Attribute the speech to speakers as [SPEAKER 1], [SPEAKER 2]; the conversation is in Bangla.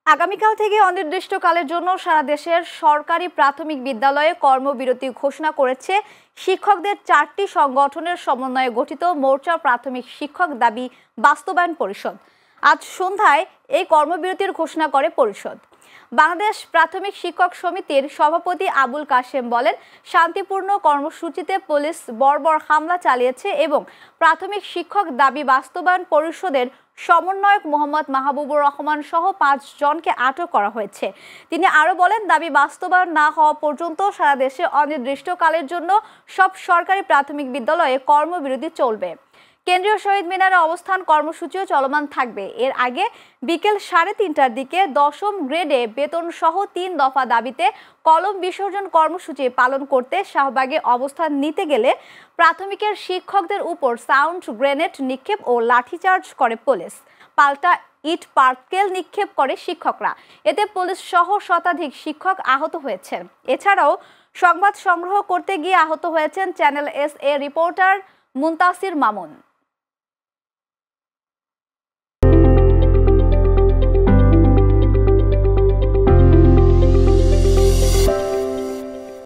[SPEAKER 1] আগামীকাল থেকে অনির্দিষ্টকালের জন্য সারা দেশের সরকারি প্রাথমিক বিদ্যালয়ে কর্মবিরতি ঘোষণা করেছে শিক্ষকদের 4টি সংগঠনের সমন্বয়ে গঠিত মোর্চা প্রাথমিক শিক্ষক দাবি বাস্তবায়ন পরিষদ। আজ সন্ধ্যায় এই কর্মবিরতির ঘোষণা করে পরিষদ। বাংলাদেশ প্রাথমিক শিক্ষক সমিতির সভাপতি আবুল কাশেম বলেন, শান্তিপূর্ণ কর্মসূচিতে পুলিশ বর্বর হামলা চালিয়েছে এবং প্রাথমিক শিক্ষক দাবি বাস্তবায়ন পরিষদের সমন্বয়ক মোহাম্মদ মাহবুবুর রহমান সহ 5 জনকে আটক করা হয়েছে। তিনি আরো বলেন, দাবি বাস্তবায়ন না হওয়া পর্যন্ত সারা দেশে অনির্দিষ্টকালের জন্য সব সরকারি প্রাথমিক বিদ্যালয়ে কর্মবিরতি চলবে। কেন্দ্রীয় শহীদ মিনারে অবস্থান কর্মসূচিও চলমান থাকবে। এর আগে বিকেল 3:30টার দিকে 10ম গ্রেডে বেতন সহ 3 দফা দাবিতে কলম বিসর্জন কর্মসূচি পালন করতে শাহবাগে অবস্থান নিতে গেলে প্রাথমিকের শিক্ষকদের উপর সাউন্ড গ্রেনেড নিক্ষেপ ও লাঠিচার্জ করে পুলিশ। পাল্টা ইট পাটকেল নিক্ষেপ করে শিক্ষকরা। এতে পুলিশ সহ শতাধিক শিক্ষক আহত হয়েছেন। এছাড়াও সংবাদ সংগ্রহ করতে গিয়ে আহত হয়েছেন channel S a reporter Muntasir Mamun.